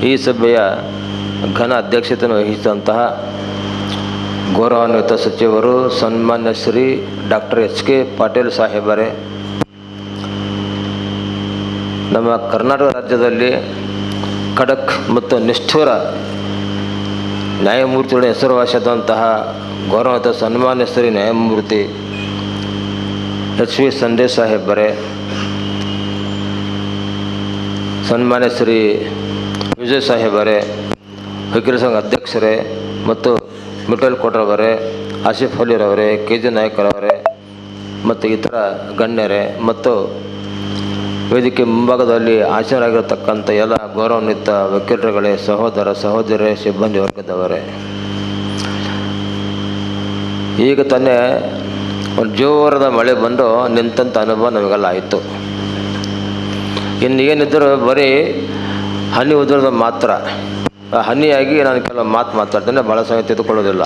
ಈ ಸಭೆಯ ಘನ ಅಧ್ಯಕ್ಷತೆಯನ್ನು ವಹಿಸಿದಂತಹ ಗೌರವಾನ್ವಿತ ಸಚಿವರು ಸನ್ಮಾನ್ಯ Shri doctor H K Patil ಸಾಹೇಬರೇ, ನಮ್ಮ ಕರ್ನಾಟಕ ರಾಜ್ಯದಲ್ಲಿ ಖಡಕ್ ಮತ್ತು ನಿಷ್ಠುರ ನ್ಯಾಯಮೂರ್ತಿಗಳ ಹೆಸರುವಾಸಿಯಾದಂತಹ ಗೌರವಾನ್ವಿತ ಸನ್ಮಾನ್ಯ ಶ್ರೀ ನ್ಯಾಯಮೂರ್ತಿ ಎಚ್ ವಿ ಸಂದೇಶ್ ಸಾಹೇಬರೇ, ಸನ್ಮಾನ್ಯ ಶ್ರೀ ವಿಜಯ್ ಸಾಹೇಬರೇ, ವಕೀಲ ಸಂಘ ಅಧ್ಯಕ್ಷರೇ ಮತ್ತು ಮಿಟಲ್ ಕೋಟ್ರವರೇ, ಆಸಿಫ್ ಅಲಿರವರೇ, ಕೆ ಜಿ ನಾಯಕರವರೇ ಮತ್ತು ಇತರ ಗಣ್ಯರೇ ಮತ್ತು ವೇದಿಕೆ ಮುಂಭಾಗದಲ್ಲಿ ಆಸೀನರಾಗಿರತಕ್ಕಂಥ ಎಲ್ಲ ಗೌರವಾನ್ವಿತ ವಕೀಲರುಗಳೇ, ಸಹೋದರ ಸಹೋದರರೇ, ಸಿಬ್ಬಂದಿ ವರ್ಗದವರೇ, ಈಗ ತಾನೇ ಒಂದು ಜೋರದ ಮಳೆ ಬಂದು ನಿಂತಂಥ ಅನುಭವ ನಮಗೆಲ್ಲ ಆಯಿತು. ಇನ್ನು ಏನಿದ್ದರೂ ಬರೀ ಹನಿ ಉದುರದ ಮಾತ್ರ, ಹನಿಯಾಗಿ ನಾನು ಕೆಲವು ಮಾತಾಡ್ತೇನೆ, ಭಾಳ ಸಮಯ ತೆಗೆದುಕೊಳ್ಳೋದಿಲ್ಲ.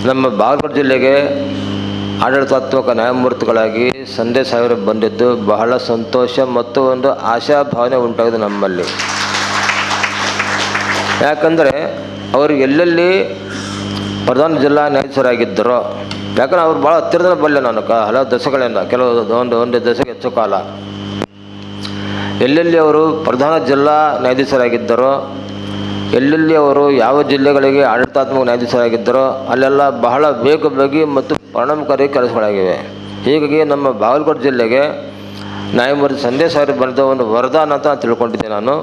ನಮ್ಮ ಬಾಗಲಕೋಟೆ ಜಿಲ್ಲೆಗೆ ಆಡಳಿತಾತ್ಮಕ ನ್ಯಾಯಮೂರ್ತಿಗಳಾಗಿ ಸಂದೇಶ್ ಸಾಹೇಬರು ಬಂದಿದ್ದು ಬಹಳ ಸಂತೋಷ ಮತ್ತು ಒಂದು ಆಶಾಭಾವನೆ ಉಂಟಾಗಿದೆ ನಮ್ಮಲ್ಲಿ. ಯಾಕಂದರೆ ಅವರು ಎಲ್ಲೆಲ್ಲಿ ಪ್ರಧಾನ ಜಿಲ್ಲಾ ನ್ಯಾಯಾಧೀಶರಾಗಿದ್ದರೋ, ಯಾಕಂದರೆ ಅವ್ರು ಭಾಳ ಹತ್ತಿರದಿಂದ ಬಲ್ಲೆ ನಾನು ಹಲವು ದಶಕಗಳಿಂದ, ಒಂದು ದಶಕ ಹೆಚ್ಚು ಕಾಲ ಎಲ್ಲೆಲ್ಲಿ ಅವರು ಪ್ರಧಾನ ಜಿಲ್ಲಾ ನ್ಯಾಯಾಧೀಶರಾಗಿದ್ದರೋ, ಎಲ್ಲೆಲ್ಲಿ ಅವರು ಯಾವ ಜಿಲ್ಲೆಗಳಿಗೆ ಆಡಳಿತಾತ್ಮಕ ನ್ಯಾಯಾಧೀಶರಾಗಿದ್ದರೋ ಅಲ್ಲೆಲ್ಲ ಬಹಳ ವೇಗವಾಗಿ ಮತ್ತು ಪರಿಣಾಮಕಾರಿ ಕೆಲಸಗಳಾಗಿವೆ. ಹೀಗಾಗಿ ನಮ್ಮ ಬಾಗಲಕೋಟೆ ಜಿಲ್ಲೆಗೆ ನ್ಯಾಯಮೂರ್ತಿ ಸಂದೇಶ್ ಅವರು ಬರೆದ ಒಂದು ವರದಾನ ಅಂತ ತಿಳ್ಕೊಂಡಿದ್ದೆ ನಾನು.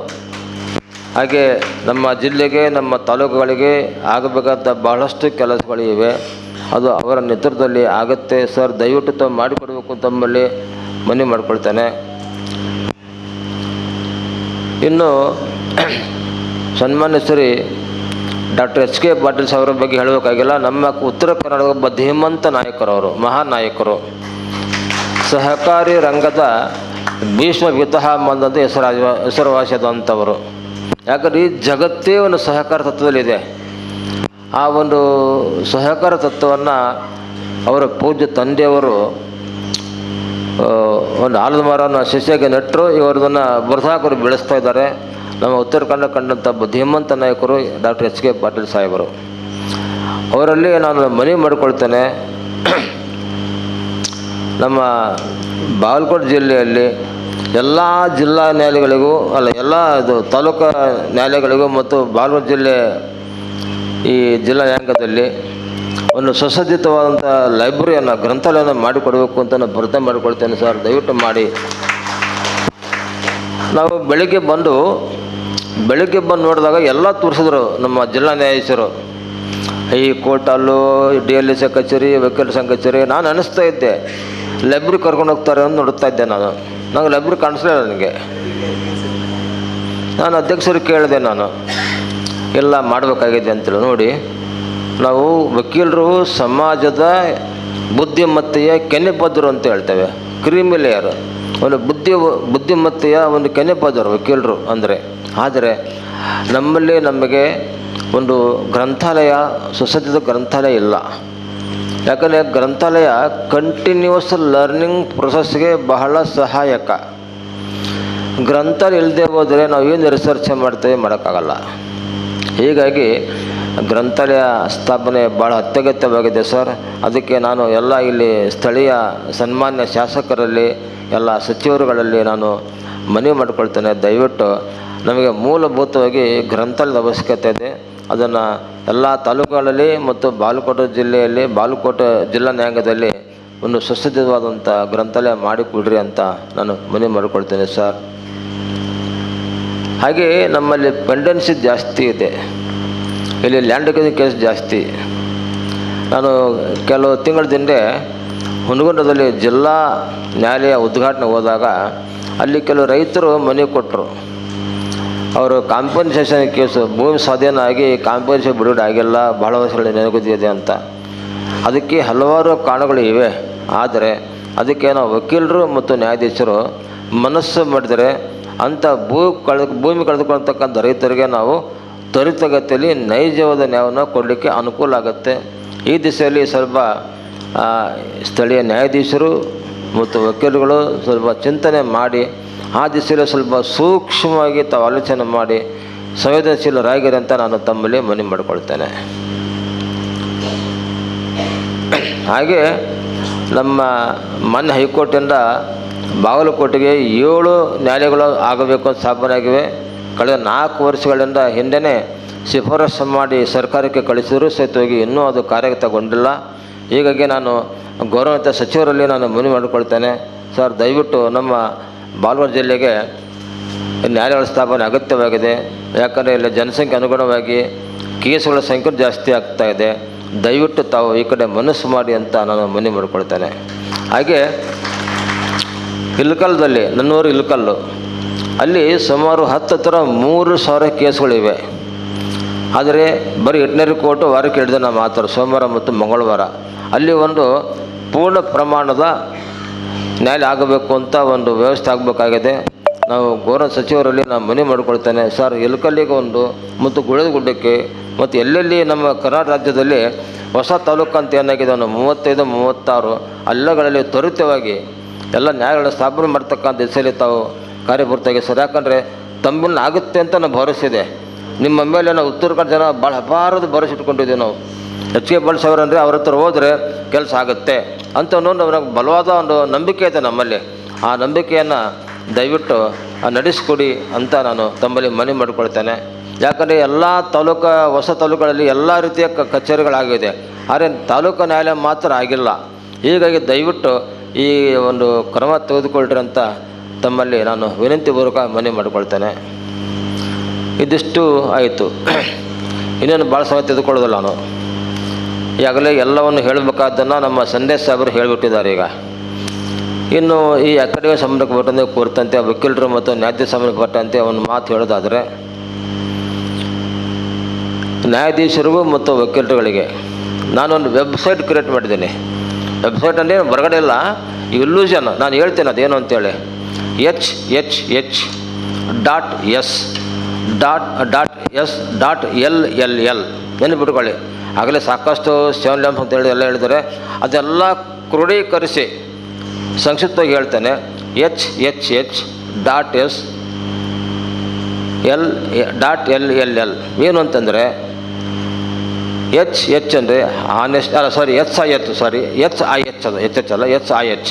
ಹಾಗೆ ನಮ್ಮ ಜಿಲ್ಲೆಗೆ, ನಮ್ಮ ತಾಲೂಕುಗಳಿಗೆ ಆಗಬೇಕಾದ ಬಹಳಷ್ಟು ಕೆಲಸಗಳಿವೆ. ಅದು ಅವರ ನೇತೃತ್ವದಲ್ಲಿ ಆಗುತ್ತೆ ಸರ್, ದಯವಿಟ್ಟು ತಾವು ಮಾಡಿಕೊಡಬೇಕು ತಮ್ಮಲ್ಲಿ ಮನವಿ ಮಾಡಿಕೊಳ್ತೇನೆ. ಇನ್ನು ಸನ್ಮಾನ್ಯ Shri doctor H K Patil ಸಾಹೇಬರ ಬಗ್ಗೆ ಹೇಳಬೇಕಾಗಿಲ್ಲ. ನಮ್ಮ ಉತ್ತರ ಕರ್ನಾಟಕದ ಒಬ್ಬ ಧೀಮಂತ ನಾಯಕರವರು, ಮಹಾನ್ ನಾಯಕರು, ಸಹಕಾರಿ ರಂಗದ ಭೀಷ್ಮ ಪಿತಾಮಹ ಅಂತ ಹೆಸರುವಾಸಿಯಾದಂಥವರು. ಯಾಕಂದರೆ ಈ ಜಗತ್ತೇ ಒಂದು ಸಹಕಾರ ತತ್ವದಲ್ಲಿದೆ. ಆ ಒಂದು ಸಹಕಾರ ತತ್ವವನ್ನು ಅವರ ಪೂಜ್ಯ ತಂದೆಯವರು ಒಂದು ಆಲದ ಮರವನ್ನು ಶಿಷ್ಯಾಗಿ ನೆಟ್ಟರು. ಇವರದನ್ನು ಬರಸಾಕರು ಬೆಳೆಸ್ತಾ ಇದ್ದಾರೆ. ನಮ್ಮ ಉತ್ತರ ಕನ್ನಡ ಕಂಡಂಥ ಧೀಮಂತ ನಾಯಕರು ಡಾಕ್ಟರ್ ಎಚ್ ಕೆ ಪಾಟೀಲ್ ಸಾಹೇಬರು. ಅವರಲ್ಲಿ ನಾನು ಮನವಿ ಮಾಡಿಕೊಳ್ತೇನೆ, ನಮ್ಮ ಬಾಗಲಕೋಟೆ ಜಿಲ್ಲೆಯಲ್ಲಿ ಎಲ್ಲ ಜಿಲ್ಲಾ ನ್ಯಾಯಾಲಯಗಳಿಗೂ ಎಲ್ಲ ತಾಲೂಕು ನ್ಯಾಯಾಲಯಗಳಿಗೂ ಮತ್ತು ಬಾಗಲಕೋಟೆ ಜಿಲ್ಲೆ ಈ ಜಿಲ್ಲಾ ನ್ಯಾಯಾಂಗದಲ್ಲಿ ಒಂದು ಸುಸಜ್ಜಿತವಾದಂಥ ಲೈಬ್ರರಿಯನ್ನು, ಗ್ರಂಥಾಲಯವನ್ನು ಮಾಡಿಕೊಡಬೇಕು ಅಂತ ನಾನು ಪ್ರಯತ್ನ ಮಾಡಿಕೊಳ್ತೇನೆ ಸರ್, ದಯವಿಟ್ಟು ಮಾಡಿ. ನಾವು ಬೆಳಗ್ಗೆ ಬಂದು ನೋಡಿದಾಗ ಎಲ್ಲ ತೋರಿಸಿದ್ರು ನಮ್ಮ ಜಿಲ್ಲಾ ನ್ಯಾಯಾಧೀಶರು, ಈ ಕೋರ್ಟಲ್ಲೂ DLS ಕಚೇರಿ, ವಕೀಲ ಸಂಘ ಕಚೇರಿ. ನಾನು ಅನ್ನಿಸ್ತಾ ಇದ್ದೆ ಲೈಬ್ರರಿ ಕರ್ಕೊಂಡು ಹೋಗ್ತಾರೆ ಅಂತ ನೋಡ್ತಾ ಇದ್ದೆ. ನಂಗೆ ಲೈಬ್ರರಿ ಕಾಣಿಸ್ಲಿಲ್ಲ. ನನಗೆ ನಾನು ಅಧ್ಯಕ್ಷರಿಗೆ ಕೇಳಿದೆ, ನಾನು ಎಲ್ಲ ಮಾಡಬೇಕಾಗಿದೆ ಅಂತೇಳಿ. ನೋಡಿ, ನಾವು ವಕೀಲರು ಸಮಾಜದ ಬುದ್ಧಿಮತ್ತೆಯ ಕೆನೆಪದರು ಅಂತ ಹೇಳ್ತೇವೆ, ಕ್ರೀಮಿ ಲೇಯರ್, ಒಂದು ಬುದ್ಧಿಮತ್ತೆಯ ಒಂದು ಕೆನೆಪದರು ವಕೀಲರು ಅಂದರೆ. ಆದರೆ ನಮಗೆ ಒಂದು ಗ್ರಂಥಾಲಯ, ಸುಸಜ್ಜಿತ ಗ್ರಂಥಾಲಯ ಇಲ್ಲ. ಯಾಕಂದರೆ ಗ್ರಂಥಾಲಯ ಕಂಟಿನ್ಯೂಸ್ ಲರ್ನಿಂಗ್ ಪ್ರೊಸೆಸ್ಗೆ ಬಹಳ ಸಹಾಯಕ. ಗ್ರಂಥಾಲಯ ಇಲ್ಲದೆ ಹೋದರೆ ನಾವು ಏನು ರಿಸರ್ಚ್ ಮಾಡ್ತೇವೆ, ಮಾಡೋಕ್ಕಾಗಲ್ಲ. ಹೀಗಾಗಿ ಗ್ರಂಥಾಲಯ ಸ್ಥಾಪನೆ ಭಾಳ ಅತ್ಯಗತ್ಯವಾಗಿದೆ ಸರ್. ಅದಕ್ಕೆ ನಾನು ಎಲ್ಲ ಇಲ್ಲಿ ಸ್ಥಳೀಯ ಸನ್ಮಾನ್ಯ ಶಾಸಕರಲ್ಲಿ, ಎಲ್ಲ ಸಚಿವರುಗಳಲ್ಲಿ ನಾನು ಮನವಿ ಮಾಡಿಕೊಳ್ತೇನೆ, ದಯವಿಟ್ಟು ನಮಗೆ ಮೂಲಭೂತವಾಗಿ ಗ್ರಂಥಾಲಯದ ಅವಶ್ಯಕತೆ ಇದೆ. ಅದನ್ನು ಎಲ್ಲ ತಾಲೂಕುಗಳಲ್ಲಿ ಮತ್ತು ಬಾಗಲಕೋಟೆ ಜಿಲ್ಲೆಯಲ್ಲಿ, ಬಾಗಲಕೋಟೆ ಜಿಲ್ಲಾ ನ್ಯಾಯಾಂಗದಲ್ಲಿ ಒಂದು ಸುಸಜ್ಜಿತವಾದಂಥ ಗ್ರಂಥಾಲಯ ಮಾಡಿಕೊಡ್ರಿ ಅಂತ ನಾನು ಮನವಿ ಮಾಡಿಕೊಳ್ತೇನೆ ಸರ್. ಹಾಗೆ ನಮ್ಮಲ್ಲಿ ಪೆಂಡೆನ್ಸಿ ಜಾಸ್ತಿ ಇದೆ, ಇಲ್ಲಿ ಲ್ಯಾಂಡ್ ಕೇಸ್ ಜಾಸ್ತಿ. ನಾನು ಕೆಲವು ತಿಂಗಳ ಹಿಂದೆ ಹುನಗುಂದದಲ್ಲಿ ಜಿಲ್ಲಾ ನ್ಯಾಯಾಲಯ ಉದ್ಘಾಟನೆ ಹೋದಾಗ ಅಲ್ಲಿ ಕೆಲವು ರೈತರು ಮನವಿ ಕೊಟ್ಟರು. ಅವರು ಕಾಂಪನ್ಸೇಷನ್ ಕೇಸು, ಭೂಮಿ ಸ್ವಾಧೀನ ಆಗಿ ಕಾಂಪನ್ಸೇಷನ್ ಬಿಡುಗಡೆ ಆಗಿಲ್ಲ, ಭಾಳ ವರ್ಷಗಳ ನೆನಗುದಿದೆ ಅಂತ. ಅದಕ್ಕೆ ಹಲವಾರು ಕಾರಣಗಳು ಇವೆ. ಆದರೆ ಅದಕ್ಕೆ ನಾವು ವಕೀಲರು ಮತ್ತು ನ್ಯಾಯಾಧೀಶರು ಮನಸ್ಸು ಮಾಡಿದರೆ ಅಂಥ ಭೂಮಿ ಕಳೆದುಕೊಳ್ತಕ್ಕಂಥ ರೈತರಿಗೆ ನಾವು ತ್ವರಿತಗತಿಯಲ್ಲಿ ನೈಜವಾದ ನ್ಯಾಯವನ್ನು ಕೊಡಲಿಕ್ಕೆ ಅನುಕೂಲ ಆಗುತ್ತೆ. ಈ ದಿಸೆಯಲ್ಲಿ ಸ್ವಲ್ಪ ಸ್ಥಳೀಯ ನ್ಯಾಯಾಧೀಶರು ಮತ್ತು ವಕೀಲರುಗಳು ಸ್ವಲ್ಪ ಚಿಂತನೆ ಮಾಡಿ ಆ ದಿಸೆಯಲ್ಲಿ ಸ್ವಲ್ಪ ಸೂಕ್ಷ್ಮವಾಗಿ ತಾವು ಆಲೋಚನೆ ಮಾಡಿ ಸಂವೇದನಶೀಲರಾಗಿರಿ ಅಂತ ನಾನು ತಮ್ಮಲ್ಲಿ ಮನವಿ ಮಾಡಿಕೊಳ್ತೇನೆ. ಹಾಗೆ ನಮ್ಮ ಮಾನ್ಯ ಹೈಕೋರ್ಟಿಂದ ಬಾಗಲಕೋಟೆಗೆ 7 ನ್ಯಾಯಾಲಯಗಳು ಆಗಬೇಕು ಅಂತ ಸ್ಥಾಪನೆಯಾಗಿವೆ. ಕಳೆದ 4 ವರ್ಷಗಳಿಂದ ಹಿಂದೆಯೇ ಶಿಫಾರಸು ಮಾಡಿ ಸರ್ಕಾರಕ್ಕೆ ಕಳಿಸಿದರೂ ಸಹಿತವಾಗಿ ಇನ್ನೂ ಅದು ಕಾರ್ಯಗತಗೊಂಡಿಲ್ಲ. ಹೀಗಾಗಿ ನಾನು ಗೌರವಾನ್ವಿತ ಸಚಿವರಲ್ಲಿ ನಾನು ಮನವಿ ಮಾಡಿಕೊಳ್ತೇನೆ, ಸರ್ ದಯವಿಟ್ಟು ನಮ್ಮ ಬಾಗಲಕೋಟೆ ಜಿಲ್ಲೆಗೆ ನ್ಯಾಯಾಲಯಗಳ ಸ್ಥಾಪನೆ ಅಗತ್ಯವಾಗಿದೆ. ಯಾಕಂದರೆ ಇಲ್ಲಿ ಜನಸಂಖ್ಯೆ ಅನುಗುಣವಾಗಿ ಕೇಸುಗಳ ಸಂಖ್ಯೆ ಜಾಸ್ತಿ ಆಗ್ತಾಯಿದೆ. ದಯವಿಟ್ಟು ತಾವು ಈ ಕಡೆ ಮನಸ್ಸು ಮಾಡಿ ಅಂತ ನಾನು ಮನವಿ ಮಾಡಿಕೊಳ್ತೇನೆ. ಹಾಗೆ ಇಲ್ಕಲ್ದಲ್ಲಿ ನನ್ನೂರು ಇಲ್ಕಲ್ಲು ಅಲ್ಲಿ ಸುಮಾರು 3,000 ಕೇಸುಗಳಿವೆ. ಆದರೆ ಬರೀ ವೆಟರ್ನರಿ ಕೋರ್ಟು ವಾರಕ್ಕೆ 2 ದಿನ ಮಾತ್ರ, ಸೋಮವಾರ ಮತ್ತು ಮಂಗಳವಾರ. ಅಲ್ಲಿ ಒಂದು ಪೂರ್ಣ ಪ್ರಮಾಣದ ನ್ಯಾಯಾಲಯ ಆಗಬೇಕು ಅಂತ ಒಂದು ವ್ಯವಸ್ಥೆ ಆಗಬೇಕಾಗಿದೆ. ನಾವು ಗೌರವ ಸಚಿವರಲ್ಲಿ ನಾನು ಮನವಿ ಮಾಡಿಕೊಳ್ತೇನೆ, ಸರ್ ಇಲ್ಕಲ್ಲಿಗೆ ಒಂದು ಮತ್ತು ಗುಡ್ಡಕ್ಕೆ ಮತ್ತು ಎಲ್ಲೆಲ್ಲಿ ನಮ್ಮ ಕರ್ನಾಟಕ ರಾಜ್ಯದಲ್ಲಿ ಹೊಸ ತಾಲೂಕು ಅಂತ ಏನಾಗಿದೆ ಒಂದು 35-36 ಅಲ್ಲಗಳಲ್ಲಿ ತ್ವರಿತವಾಗಿ ಎಲ್ಲ ನ್ಯಾಯಗಳನ್ನ ಸ್ಥಾಪನೆ ಮಾಡ್ತಕ್ಕಂಥ ದಿಸೆಯಲ್ಲಿ ತಾವು ಕಾರ್ಯಪ್ರವೃತ್ತಾಗಿ ಸರ್. ಯಾಕಂದರೆ ತಮ್ಮನ್ನ ಆಗುತ್ತೆ ಅಂತ ನಾವು ಭರವಸೆ ನಿಮ್ಮ ಮೇಲೆ ನಾವು ಉತ್ತರ ಕನ್ನಡ ಜನ ಭಾಳ ಅಪಾರದ ಭರವಸೆ ಇಟ್ಕೊಂಡಿದ್ದೀವಿ. ನಾವು H.K. ಪಾಟೀಲ್ ಸಾಹೇಬ್ರು ಅಂದರೆ ಅವ್ರ ಹತ್ರ ಹೋದರೆ ಕೆಲಸ ಆಗುತ್ತೆ ಅಂತ ನಮಗೆ ಬಲವಾದ ಒಂದು ನಂಬಿಕೆ ಇದೆ ನಮ್ಮಲ್ಲಿ. ಆ ನಂಬಿಕೆಯನ್ನು ದಯವಿಟ್ಟು ನಡೆಸಿಕೊಡಿ ಅಂತ ನಾನು ತಮ್ಮಲ್ಲಿ ಮನವಿ ಮಾಡಿಕೊಳ್ತೇನೆ. ಯಾಕಂದರೆ ಎಲ್ಲ ಹೊಸ ತಾಲೂಕುಗಳಲ್ಲಿ ಎಲ್ಲ ರೀತಿಯ ಕಚೇರಿಗಳಾಗಿದೆ, ಆದರೆ ತಾಲೂಕು ನ್ಯಾಯಾಲಯ ಮಾತ್ರ ಆಗಿಲ್ಲ. ಹೀಗಾಗಿ ದಯವಿಟ್ಟು ಈ ಒಂದು ಕ್ರಮ ತೆಗೆದುಕೊಳ್ಳ್ರಿ ಅಂತ ತಮ್ಮಲ್ಲಿ ನಾನು ವಿನಂತಿಪೂರ್ವಕ ಮನವಿ ಮಾಡಿಕೊಳ್ತೇನೆ. ಇದಿಷ್ಟು ಆಯಿತು. ಇನ್ನೇನು ಭಾಳ ಸಮಯ ತೆಗೆದುಕೊಳ್ಳೋದಿಲ್ಲ ನಾನು. ಈಗಾಗಲೇ ಎಲ್ಲವನ್ನು ಹೇಳಬೇಕಾದ್ದನ್ನು ನಮ್ಮ ಸಂದೇಶ್ ಸಾಹೇಬರು ಹೇಳಿಬಿಟ್ಟಿದ್ದಾರೆ. ಈಗ ಇನ್ನು ಈ ಅಕಾಡೆಮಿ ಸಂಬಂಧಪಟ್ಟಂತೆ ಕುರಿತಂತೆ ವಕೀಲರು ಮತ್ತು ನ್ಯಾಯಾಧೀಶ ಸಂಬಂಧಪಟ್ಟಂತೆ ಒಂದು ಮಾತು ಹೇಳೋದಾದರೆ, ನ್ಯಾಯಾಧೀಶರಿಗೂ ಮತ್ತು ವಕೀಲರುಗಳಿಗೆ ನಾನೊಂದು ವೆಬ್ಸೈಟ್ ಕ್ರಿಯೇಟ್ ಮಾಡಿದ್ದೀನಿ. ವೆಬ್ಸೈಟ್ ಅಂದರೆ ಹೊರಗಡೆ ಇಲ್ಲ, ಇಲ್ಯೂಷನ್. ನಾನು ಹೇಳ್ತೇನೆ ಅದೇನು ಅಂತೇಳಿ, hhh.s.ll ನೆನಪಿಟ್ಕೊಳ್ಳಿ. ಆಗಲೇ ಸಾಕಷ್ಟು 7 ಲ್ಯಾಂಪ್ಸ್ ಅಂತೇಳಿ ಎಲ್ಲ ಹೇಳಿದರೆ ಅದೆಲ್ಲ ಕ್ರೋಢೀಕರಿಸಿ ಸಂಕ್ಷಿಪ್ತವಾಗಿ ಹೇಳ್ತೇನೆ. hhh.s.ll ಏನು ಅಂತಂದರೆ HH ಅಂದರೆ honest HIH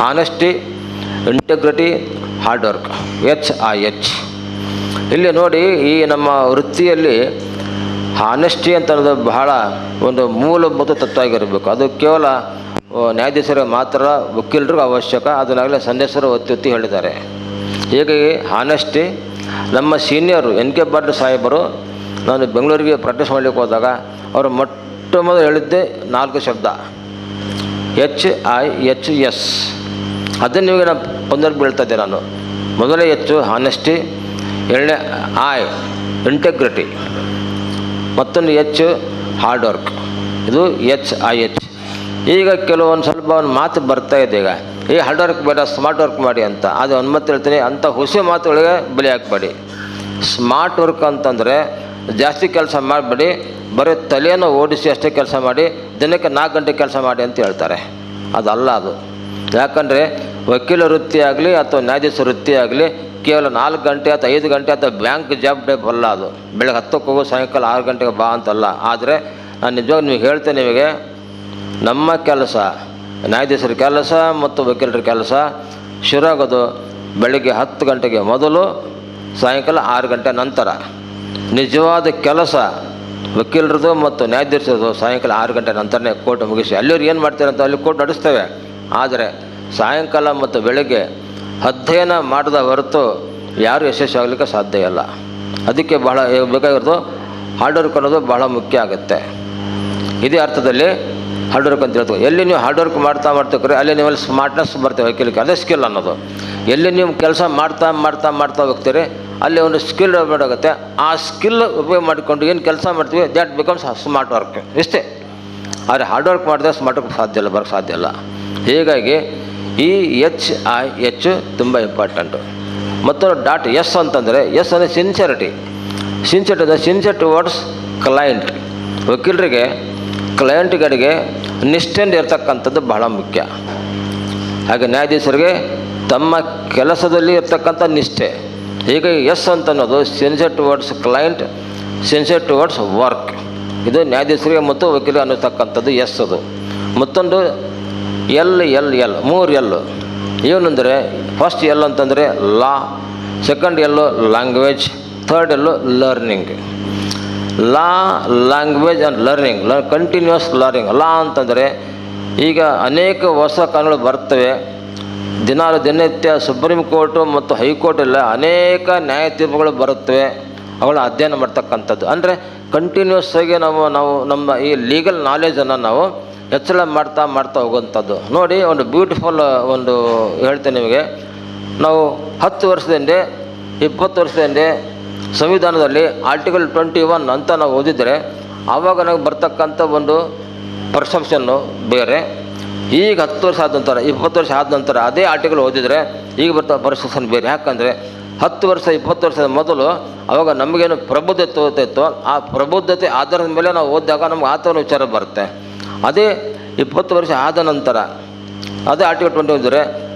honesty, integrity, hard work, HIH. ಇಲ್ಲಿ ನೋಡಿ, ಈ ನಮ್ಮ ವೃತ್ತಿಯಲ್ಲಿ ಹಾನೆಸ್ಟಿ ಅಂತ ಅನ್ನೋದು ಬಹಳ ಒಂದು ಮೂಲಭೂತ ತತ್ವ ಆಗಿರಬೇಕು. ಅದು ಕೇವಲ ನ್ಯಾಯಾಧೀಶರಿಗೆ ಮಾತ್ರ, ವಕೀಲರಿಗೂ ಅವಶ್ಯಕ. ಅದನ್ನಾಗಲೇ ಸಂದೇಶರು ಒತ್ತಿ ಹೇಳಿದ್ದಾರೆ. ಹೀಗಾಗಿ ಹಾನೆಸ್ಟಿ, ನಮ್ಮ ಸೀನಿಯರು N.K. ಪಾಟೀಲ್ ಸಾಹೇಬರು, ನಾನು ಬೆಂಗಳೂರಿಗೆ ಪ್ರಾಕ್ಟೀಸ್ ಮಾಡಲಿಕ್ಕೆ ಹೋದಾಗ ಅವರು ಮೊಟ್ಟ ಮೊದಲು ಹೇಳಿದ್ದೆ 4 ಶಬ್ದ, HIHS. ಅದನ್ನು ನಿಮಗೆ ನಾನು ಒಂದರಲ್ಲಿ ಬೀಳ್ತಾಯಿದ್ದೆ. ನಾನು ಮೊದಲೇ ಹಾನೆಸ್ಟಿ, 2ನೇ I ಇಂಟೆಗ್ರಿಟಿ, ಮತ್ತೊಂದು H ಹಾರ್ಡ್ ವರ್ಕ್, ಇದು HIH. ಈಗ ಕೆಲವೊಂದು ಸ್ವಲ್ಪ ಒಂದು ಮಾತು ಬರ್ತಾಯಿದೆ. ಈಗ ಈ ಹಾರ್ಡ್ ವರ್ಕ್ ಬೇಡ, ಸ್ಮಾರ್ಟ್ ವರ್ಕ್ ಮಾಡಿ ಅಂತ. ಅದು ಅನ್ಮತಿ ಹೇಳ್ತೀನಿ, ಅಂಥ ಹುಸಿ ಮಾತುಗಳಿಗೆ ಬಲಿ ಹಾಕಬೇಡಿ. ಸ್ಮಾರ್ಟ್ ವರ್ಕ್ ಅಂತಂದರೆ ಜಾಸ್ತಿ ಕೆಲಸ ಮಾಡಬೇಡಿ, ಬರೀ ತಲೆಯನ್ನು ಓಡಿಸಿ ಅಷ್ಟೇ ಕೆಲಸ ಮಾಡಿ, ದಿನಕ್ಕೆ 4 ಗಂಟೆ ಕೆಲಸ ಮಾಡಿ ಅಂತ ಹೇಳ್ತಾರೆ. ಅದಲ್ಲ ಅದು. ಯಾಕಂದರೆ ವಕೀಲ ವೃತ್ತಿ ಆಗಲಿ ಅಥವಾ ನ್ಯಾಯಾಧೀಶ ವೃತ್ತಿ ಆಗಲಿ ಕೇವಲ 4 ಗಂಟೆ ಅಥವಾ 5 ಗಂಟೆ ಅಥವಾ ಬ್ಯಾಂಕ್ ಜಾಬ್ ಟೈಪ್ ಅಲ್ಲ ಅದು. ಬೆಳಗ್ಗೆ 10ಕ್ಕೆ ಹೋಗೋ, ಸಾಯಂಕಾಲ 6 ಗಂಟೆಗೆ ಬಾ ಅಂತಲ್ಲ. ಆದರೆ ನಾನು ನಿಜವಾಗಿ ನಿಮಗೆ ಹೇಳ್ತೇನೆ, ನಿಮಗೆ ನಮ್ಮ ಕೆಲಸ, ನ್ಯಾಯಾಧೀಶರ ಕೆಲಸ ಮತ್ತು ವಕೀಲರ ಕೆಲಸ ಶುರು ಆಗೋದು ಬೆಳಗ್ಗೆ 10 ಗಂಟೆಗೆ ಮೊದಲು, ಸಾಯಂಕಾಲ 6 ಗಂಟೆ ನಂತರ. ನಿಜವಾದ ಕೆಲಸ ವಕೀಲರದು ಮತ್ತು ನ್ಯಾಯಾಧೀಶರದು ಸಾಯಂಕಾಲ 6 ಗಂಟೆ ನಂತರನೇ ಕೋರ್ಟ್ ಮುಗಿಸಿ. ಅಲ್ಲಿವ್ರು ಏನು ಮಾಡ್ತಾರೆ ಅಂತ ಅಲ್ಲಿ ಕೋರ್ಟ್ ನಡೆಸ್ತೇವೆ. ಆದರೆ ಸಾಯಂಕಾಲ ಮತ್ತು ಬೆಳಗ್ಗೆ ಅಧ್ಯಯನ ಮಾಡಿದ ಹೊರತು ಯಾರು ಯಶಸ್ವಿ ಆಗಲಿಕ್ಕೆ ಸಾಧ್ಯ ಇಲ್ಲ. ಅದಕ್ಕೆ ಬಹಳ ಬೇಕಾಗಿರೋದು ಹಾರ್ಡ್ ವರ್ಕ್ ಅನ್ನೋದು ಬಹಳ ಮುಖ್ಯ ಆಗುತ್ತೆ. ಇದೇ ಅರ್ಥದಲ್ಲಿ ಹಾರ್ಡ್ ವರ್ಕ್ ಅಂತ ಹೇಳ್ತೀವಿ. ಎಲ್ಲಿ ನೀವು ಹಾರ್ಡ್ ವರ್ಕ್ ಮಾಡ್ತಾ ಅಲ್ಲಿ ನೀವಲ್ಲಿ ಸ್ಮಾರ್ಟ್ನೆಸ್ ಬರ್ತೇವೆ ವಕೀಲಿಕೆ. ಅದೇ ಸ್ಕಿಲ್ ಅನ್ನೋದು. ಎಲ್ಲಿ ನೀವು ಕೆಲಸ ಮಾಡ್ತಾ ಹೋಗ್ತೀರಿ ಅಲ್ಲಿ ಒಂದು ಸ್ಕಿಲ್ ಡೆವಲಪ್ಮೆಂಟ್ ಆಗುತ್ತೆ. ಆ ಸ್ಕಿಲ್ ಉಪಯೋಗ ಮಾಡಿಕೊಂಡು ಏನು ಕೆಲಸ ಮಾಡ್ತೀವಿ ದ್ಯಾಟ್ ಬಿಕಮ್ಸ್ ಸ್ಮಾರ್ಟ್ ವರ್ಕ್, ಇಷ್ಟೇ. ಆದರೆ ಹಾರ್ಡ್ ವರ್ಕ್ ಮಾಡಿದ್ರೆ ಸ್ಮಾರ್ಟ್ ವರ್ಕ್ ಬರೋಕ್ಕೆ ಸಾಧ್ಯ ಇಲ್ಲ. ಹೀಗಾಗಿ ಈ HIH ತುಂಬ ಇಂಪಾರ್ಟೆಂಟು. ಮತ್ತೊಂದು .S ಅಂತಂದರೆ, ಎಸ್ ಅಂದರೆ ಸಿನ್ಸಿಯರಿಟಿ. Sincere towards client. ವಕೀಲರಿಗೆ ಕ್ಲೈಂಟ್ಗಳಿಗೆ ನಿಷ್ಠೆಯಿಂದ ಇರ್ತಕ್ಕಂಥದ್ದು ಬಹಳ ಮುಖ್ಯ. ಹಾಗೆ ನ್ಯಾಯಾಧೀಶರಿಗೆ ತಮ್ಮ ಕೆಲಸದಲ್ಲಿ ಇರ್ತಕ್ಕಂಥ ನಿಷ್ಠೆ. ಹೀಗಾಗಿ ಎಸ್ ಅಂತ ಅನ್ನೋದು sincere towards client, sincere towards work. ಇದು ನ್ಯಾಯಾಧೀಶರಿಗೆ ಮತ್ತು ವಕೀಲರಿಗೆ ಅನ್ನತಕ್ಕಂಥದ್ದು ಎಸ್. ಅದು ಮತ್ತೊಂದು ಎಲ್ 3 ಎಲ್. ಏನಂದರೆ ಫಸ್ಟ್ ಎಲ್ ಅಂತಂದರೆ law, second L language, third L learning. Law, language and learning, continuous learning. Law ಅಂತಂದರೆ ಈಗ ಅನೇಕ ಹೊಸ ಕಾನೂನುಗಳು ಬರ್ತವೆ. ದಿನನಿತ್ಯ ಸುಪ್ರೀಂ ಕೋರ್ಟು ಮತ್ತು ಹೈಕೋರ್ಟ್ ಎಲ್ಲ ಅನೇಕ ನ್ಯಾಯ ತೀರ್ಪುಗಳು ಬರುತ್ತವೆ. ಅವುಗಳ ಅಧ್ಯಯನ ಮಾಡ್ತಕ್ಕಂಥದ್ದು ಅಂದರೆ ಕಂಟಿನ್ಯೂಸ್ ಆಗಿ ನಾವು ನಮ್ಮ ಈ ಲೀಗಲ್ ನಾಲೆಜನ್ನು ನಾವು ಹೆಚ್ಚಳ ಮಾಡ್ತಾ ಹೋಗುವಂಥದ್ದು. ನೋಡಿ, ಒಂದು ಬ್ಯೂಟಿಫುಲ್ ಒಂದು ಹೇಳ್ತೇನೆ ನಿಮಗೆ. ನಾವು 10 ವರ್ಷದ ಹಿಂದೆ 20 ವರ್ಷದ ಹಿಂದೆ ಸಂವಿಧಾನದಲ್ಲಿ ಆರ್ಟಿಕಲ್ 21 ಅಂತ ನಾವು ಓದಿದರೆ ಆವಾಗ ನಮಗೆ ಬರ್ತಕ್ಕಂಥ ಒಂದು ಪರ್ಸೆಪ್ಷನ್ನು ಬೇರೆ. ಈಗ 10 ವರ್ಷ ಆದ ನಂತರ 20 ವರ್ಷ ಆದ ನಂತರ ಅದೇ ಆರ್ಟಿಕಲ್ ಓದಿದರೆ ಈಗ ಬರ್ತಾ ಪರ್ಸೆಪ್ಷನ್ ಬೇರೆ. ಯಾಕಂದರೆ 10 ವರ್ಷ 20 ವರ್ಷದ ಮೊದಲು ಆವಾಗ ನಮಗೇನು ಪ್ರಬುದ್ಧತೆ ಇತ್ತು, ಆ ಪ್ರಬುದ್ಧತೆ ಆಧಾರದ ಮೇಲೆ ನಾವು ಓದಿದಾಗ ನಮ್ಗೆ ಆತನ ವಿಚಾರ ಬರುತ್ತೆ. ಅದೇ 20 ವರ್ಷ ಆದ ನಂತರ ಅದೇ ಆರ್ಟಿಕಲ್ 20 ಓದಿದರೆ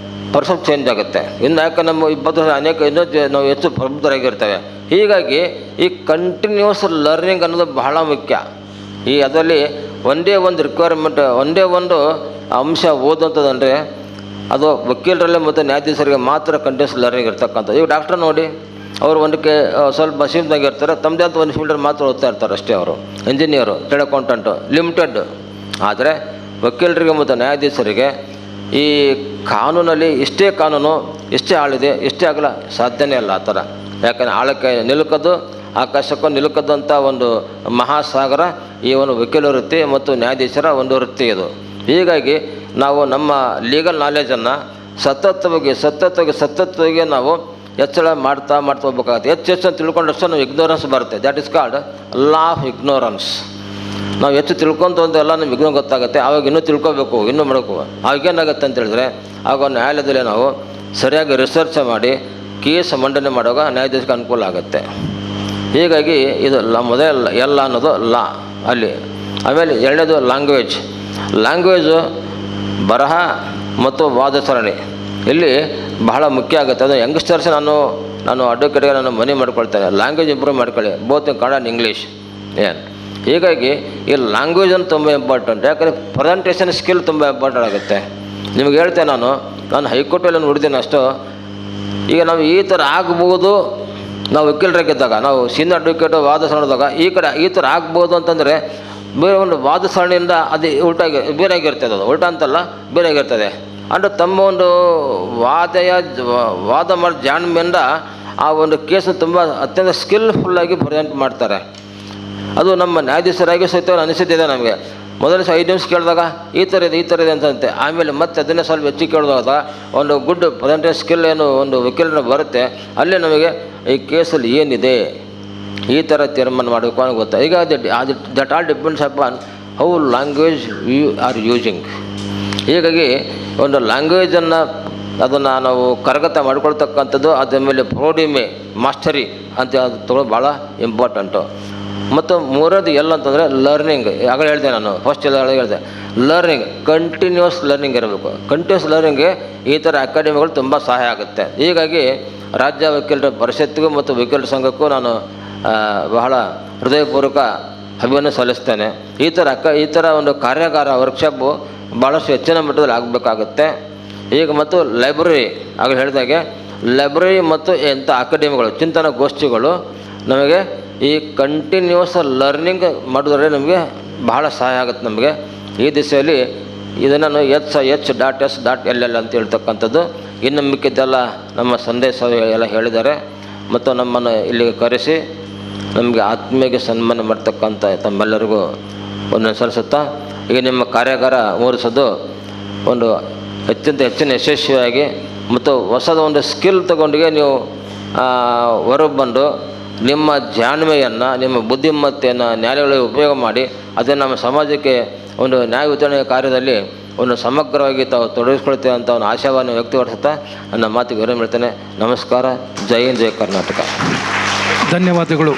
ಪರ್ಸೆಪ್ಟ್ ಚೇಂಜ್ ಆಗುತ್ತೆ. ಇನ್ನು ಯಾಕೆ ನಮ್ಮ 20 ವರ್ಷ ಅನೇಕ ಇನ್ನೂ ನಾವು ಹೆಚ್ಚು ಪ್ರಬುದ್ಧರಾಗಿರ್ತೇವೆ. ಹೀಗಾಗಿ ಈ ಕಂಟಿನ್ಯೂಸ್ ಲರ್ನಿಂಗ್ ಅನ್ನೋದು ಬಹಳ ಮುಖ್ಯ. ಅದರಲ್ಲಿ ಒಂದೇ ಒಂದು ರಿಕ್ವೈರ್ಮೆಂಟ್, ಒಂದೇ ಒಂದು ಅಂಶ ಓದುವಂಥದ್ದಂದರೆ ಅದು ವಕೀಲರಲ್ಲೇ ಮತ್ತು ನ್ಯಾಯಾಧೀಶರಿಗೆ ಮಾತ್ರ ಕಂಟಿನ್ಯೂಸ್ ಲರ್ನಿಂಗ್ ಇರ್ತಕ್ಕಂಥದ್ದು. ಈಗ ಡಾಕ್ಟರ್ ನೋಡಿ, ಅವರು ಒಂದಕ್ಕೆ ಸ್ವಲ್ಪ ಸೀಮಿತವಾಗಿ ಇರ್ತಾರೆ, ತಮ್ಮದೇ ಅಂತ ಒಂದು ಫೀಲ್ಡಲ್ಲಿ ಮಾತ್ರ ಓದ್ತಾ ಇರ್ತಾರೆ ಅಷ್ಟೇ. ಅವರು ಇಂಜಿನಿಯರು, ಟ್ರೇಡ್ ಅಕೌಂಟೆಂಟು, ಲಿಮಿಟೆಡ್. ಆದರೆ ವಕೀಲರಿಗೆ ಮತ್ತು ನ್ಯಾಯಾಧೀಶರಿಗೆ ಈ ಕಾನೂನಲ್ಲಿ ಇಷ್ಟೇ ಕಾನೂನು, ಇಷ್ಟೇ ಆಳಿದೆ, ಇಷ್ಟೇ ಆಗಲ್ಲ, ಸಾಧ್ಯನೇ ಇಲ್ಲ ಆ ಥರ. ಯಾಕಂದರೆ ಆಳಕ್ಕೆ ನಿಲುಕದ್ದು, ಆಕಾಶಕ್ಕೂ ನಿಲುಕದಂಥ ಒಂದು ಮಹಾಸಾಗರ ಈ ಒಂದು ವಕೀಲ ವೃತ್ತಿ ಮತ್ತು ನ್ಯಾಯಾಧೀಶರ ಒಂದು ವೃತ್ತಿ ಇದು. ಹೀಗಾಗಿ ನಾವು ನಮ್ಮ ಲೀಗಲ್ ನಾಲೆಜನ್ನು ಸತತವಾಗಿ ನಾವು ಹೆಚ್ಚಳ ಮಾಡ್ತಾ ಹೋಗ್ಬೇಕಾಗುತ್ತೆ. ಹೆಚ್ಚು ತಿಳ್ಕೊಂಡಷ್ಟು ನಾವು ಇಗ್ನೋರೆನ್ಸ್ ಬರುತ್ತೆ. That is called law of ignorance. ನಾವು ಹೆಚ್ಚು ತಿಳ್ಕೊಂತ ಎಲ್ಲ ನಮ್ಗೆ ವಿಘ್ನ ಗೊತ್ತಾಗುತ್ತೆ. ಆವಾಗ ಇನ್ನೂ ತಿಳ್ಕೊಬೇಕು, ಇನ್ನೂ ಮಾಡಬೇಕು. ಆವಾಗೇನಾಗುತ್ತೆ ಅಂತ ಹೇಳಿದ್ರೆ, ಆಗ ನ್ಯಾಯಾಲಯದಲ್ಲಿ ನಾವು ಸರಿಯಾಗಿ ರಿಸರ್ಚ್ ಮಾಡಿ ಕೇಸ್ ಮಂಡನೆ ಮಾಡುವಾಗ ನ್ಯಾಯಾಧೀಶಕ್ಕೆ ಅನುಕೂಲ ಆಗುತ್ತೆ. ಹೀಗಾಗಿ ಇದು ಮೊದಲ ಎಲ್ಲ ಅನ್ನೋದು ಲಾ ಅಲ್ಲಿ. ಆಮೇಲೆ ಎರಡನೇದು ಲ್ಯಾಂಗ್ವೇಜು ಬರಹ ಮತ್ತು ವಾದ ಸರಣಿ ಇಲ್ಲಿ ಬಹಳ ಮುಖ್ಯ ಆಗುತ್ತೆ. ಅದು ಯಂಗ್ಸ್ಟರ್ಸ್ ನಾನು ಅಡ್ವೊಕೇಟ್ಗೆ ನಾನು ಮನೆ ಮಾಡ್ಕೊಳ್ತೇನೆ, ಲ್ಯಾಂಗ್ವೇಜ್ ಇಂಪ್ರೂವ್ ಮಾಡ್ಕೊಳ್ಳಿ, both in Kannada and English. ಹೀಗಾಗಿ ಈ ಲ್ಯಾಂಗ್ವೇಜನ್ನು ತುಂಬ ಇಂಪಾರ್ಟೆಂಟ್. ಯಾಕಂದರೆ ಪ್ರೆಸೆಂಟೇಷನ್ ಸ್ಕಿಲ್ ತುಂಬ ಇಂಪಾರ್ಟೆಂಟ್ ಆಗುತ್ತೆ. ನಿಮ್ಗೆ ಹೇಳ್ತೇನೆ, ನಾನು ಹೈಕೋರ್ಟಲ್ಲಿ ನೋಡಿದ್ದೇನೆ ಅಷ್ಟು. ಈಗ ನಾವು ಈ ಥರ ಆಗ್ಬೋದು, ನಾವು ವಕೀಲರಾಗಿದ್ದಾಗ, ನಾವು ಸೀನಿಯರ್ ಅಡ್ವೊಕೇಟು ವಾದ ಸರಣಿದಾಗ ಈ ಥರ ಆಗ್ಬೋದು ಅಂತಂದರೆ ಬೇರೆ ಒಂದು ವಾದ ಸರಣಿಯಿಂದ ಅದು ಬೇರೆಯಾಗಿರ್ತದೆ. ಅದು ಉಲ್ಟಾ ಅಂತಲ್ಲ, ಬೇರೆಯಾಗಿರ್ತದೆ. ಅಂದರೆ ತಮ್ಮ ಒಂದು ವಾದ ಮಾಡಿ ಜಾಣ್ಮೆಯಿಂದ ಆ ಒಂದು ಕೇಸನ್ನು ತುಂಬ ಅತ್ಯಂತ ಸ್ಕಿಲ್ಫುಲ್ಲಾಗಿ ಪ್ರೆಸೆಂಟ್ ಮಾಡ್ತಾರೆ. ಅದು ನಮ್ಮ ನ್ಯಾಯಾಧೀಶರಾಗಿ ಸಹಿತ ಅನಿಸುತ್ತಿದೆ ನಮಗೆ. ಮೊದಲು 5 ನಿಮಿಷ ಕೇಳಿದಾಗ ಈ ಥರ ಇದೆ ಅಂತಂತೆ, ಆಮೇಲೆ ಮತ್ತೆ ಅದನ್ನೇ ಸ್ವಲ್ಪ ಹೆಚ್ಚಿಗೆ ಕೇಳಿದಾಗ ಒಂದು ಗುಡ್ ಪ್ರೆಸೆಂಟೇಷನ್ ಸ್ಕಿಲ್ ಏನು ಒಂದು ವಕೀಲರ ಬರುತ್ತೆ. ಅಲ್ಲೇ ನಮಗೆ ಈ ಕೇಸಲ್ಲಿ ಏನಿದೆ, ಈ ಥರ ತೀರ್ಮಾನ ಮಾಡಬೇಕು ಅನ್ನೋ ಗೊತ್ತಾ. ಈಗ that all depends upon how language you are using. ಹೀಗಾಗಿ ಒಂದು ಲ್ಯಾಂಗ್ವೇಜನ್ನು ಅದನ್ನು ನಾವು ಕರಗತ ಮಾಡ್ಕೊಳ್ತಕ್ಕಂಥದ್ದು, ಅದ್ರ ಮೇಲೆ ಪ್ರೌಢಿಮೆ, ಮಾಸ್ಟರಿ ಅಂತ ಅದು ತೊಗೊಳ್ಳೋದು ಭಾಳ ಇಂಪಾರ್ಟೆಂಟು. ಮತ್ತು ಮೂರನೇದು ಎಲ್ಲ ಅಂತಂದರೆ ಲರ್ನಿಂಗ್. ಆಗಲೇ ಹೇಳಿದೆ ನಾನು, ಫಸ್ಟ್ ಹೇಳಿದೆ ಲರ್ನಿಂಗ್, ಕಂಟಿನ್ಯೂಸ್ ಲರ್ನಿಂಗ್ ಇರಬೇಕು. ಕಂಟಿನ್ಯೂಸ್ ಲರ್ನಿಂಗ್ಗೆ ಈ ಥರ ಅಕಾಡೆಮಿಗಳು ತುಂಬ ಸಹಾಯ ಆಗುತ್ತೆ. ಹೀಗಾಗಿ ರಾಜ್ಯ ವಕೀಲರ ಪರಿಷತ್ತಿಗೂ ಮತ್ತು ವಕೀಲರ ಸಂಘಕ್ಕೂ ನಾನು ಬಹಳ ಹೃದಯಪೂರ್ವಕ ಅಭಿನಂದನೆ ಸಲ್ಲಿಸ್ತೇನೆ. ಈ ಥರ ಒಂದು ಕಾರ್ಯಾಗಾರ ವರ್ಕ್ಶಾಪು ಭಾಳಷ್ಟು ಹೆಚ್ಚಿನ ಮಟ್ಟದಲ್ಲಿ ಆಗಬೇಕಾಗುತ್ತೆ. ಈಗ ಮತ್ತು ಲೈಬ್ರರಿ, ಆಗಲೇ ಹೇಳಿದಾಗೆ ಲೈಬ್ರರಿ ಮತ್ತು ಎಂಥ ಅಕಾಡೆಮಿಗಳು, ಚಿಂತನ ಗೋಷ್ಠಿಗಳು ನಮಗೆ ಈ ಕಂಟಿನ್ಯೂಸ್ ಲರ್ನಿಂಗ್ ಮಾಡಿದ್ರೆ ನಮಗೆ ಬಹಳ ಸಹಾಯ ಆಗುತ್ತೆ. ನಮಗೆ ಈ ದಿಸೆಯಲ್ಲಿ ಇದನ್ನು h.s.ll ಅಂತ ಹೇಳ್ತಕ್ಕಂಥದ್ದು. ಇನ್ನು ಮಿಕ್ಕಿದ್ದೆಲ್ಲ ನಮ್ಮ ಸಂದೇಶ ಎಲ್ಲ ಹೇಳಿದ್ದಾರೆ. ಮತ್ತು ನಮ್ಮನ್ನು ಇಲ್ಲಿಗೆ ಕರೆಸಿ ನಮಗೆ ಆತ್ಮೀಯಗೆ ಸನ್ಮಾನ ಮಾಡ್ತಕ್ಕಂಥ ತಮ್ಮೆಲ್ಲರಿಗೂ ಒಂದು ಸಲ್ಲಿಸುತ್ತಾ, ಈಗ ನಿಮ್ಮ ಕಾರ್ಯಾಗಾರ ಮೂಡಿಸೋದು ಒಂದು ಹೆಚ್ಚಿನ ಯಶಸ್ವಿಯಾಗಿ ಮತ್ತು ಹೊಸದ ಒಂದು ಸ್ಕಿಲ್ ತಗೊಂಡಿಗೆ ನೀವು ಹೊರಬಂದು ನಿಮ್ಮ ಜಾಣ್ಮೆಯನ್ನು, ನಿಮ್ಮ ಬುದ್ಧಿಮತ್ತೆಯನ್ನು ನ್ಯಾಯಾಲಯಗಳಿಗೆ ಉಪಯೋಗ ಮಾಡಿ ಅದನ್ನು ನಮ್ಮ ಸಮಾಜಕ್ಕೆ ಒಂದು ನ್ಯಾಯ ವಿತರಣೆ ಕಾರ್ಯದಲ್ಲಿ ಒಂದು ಸಮಗ್ರವಾಗಿ ತಾವು ತೊಡಗಿಸ್ಕೊಳ್ತೇವೆ ಅಂತ ಒಂದು ಆಶಾವನ್ನು ವ್ಯಕ್ತಪಡಿಸುತ್ತಾ ನನ್ನ ಮಾತಿಗೆ ವಿರಾಮ ಹೇಳ್ತೇನೆ. ನಮಸ್ಕಾರ. ಜೈ ಹಿಂದ್, ಜೈ ಕರ್ನಾಟಕ. ಧನ್ಯವಾದಗಳು.